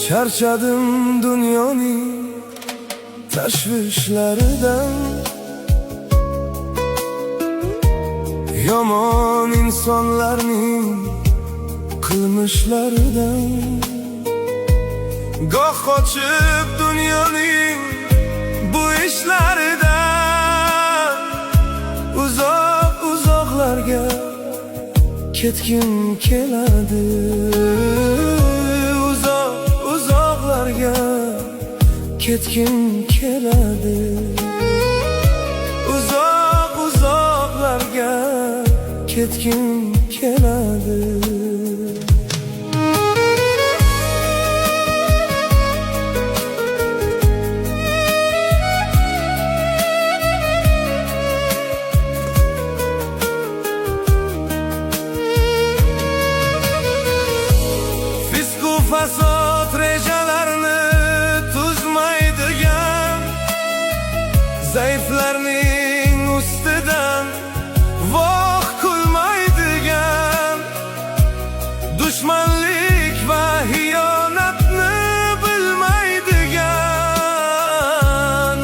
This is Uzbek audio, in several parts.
Charchadim dunyoning tashvishlaridan, yomon insonlarning qilmishlaridan. Goh qochib dunyoning bu ishlaridan, uzoq-uzoqlarga ketgim keladi. Uzoq-uzoqlarga ketgim keladi. Uzoq-uzoqlarga ketgim keladi. Fasod rejalarni tuzmaydigan, zaiflarning ustidan voh kulmaydigan, dushmanlik va xiyonatni bilmaydigan.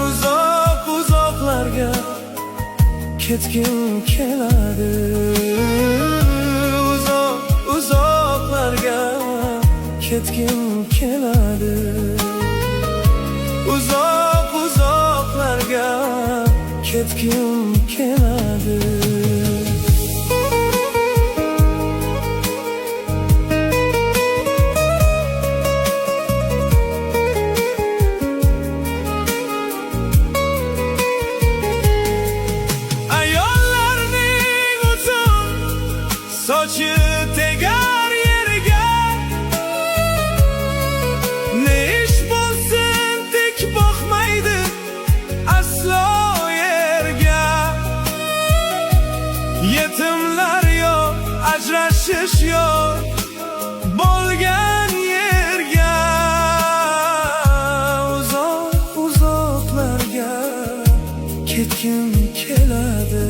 Uzoq-uzoqlarga ketgim keladi. Uzoq-uzoqlarga ketgim keladi. Uzoq-uzoqlarga ketgim keladi. Ayollarning uzun sochi tegar yerga, ne ish bo'lsin tik boqmaydi aslo yerga. Yetimlar yo'q, ajrashish yo'q bo'lgan yerga. Uzoq-uzoqlarga ketgim keladi.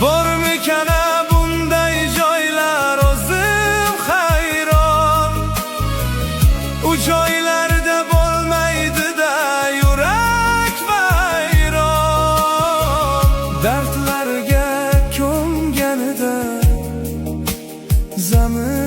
Bormikan bunday joylar, o'zim hayron. U joylarda bo'lmaydi-da yurak vayron. Dardlarga ko'nganida zamin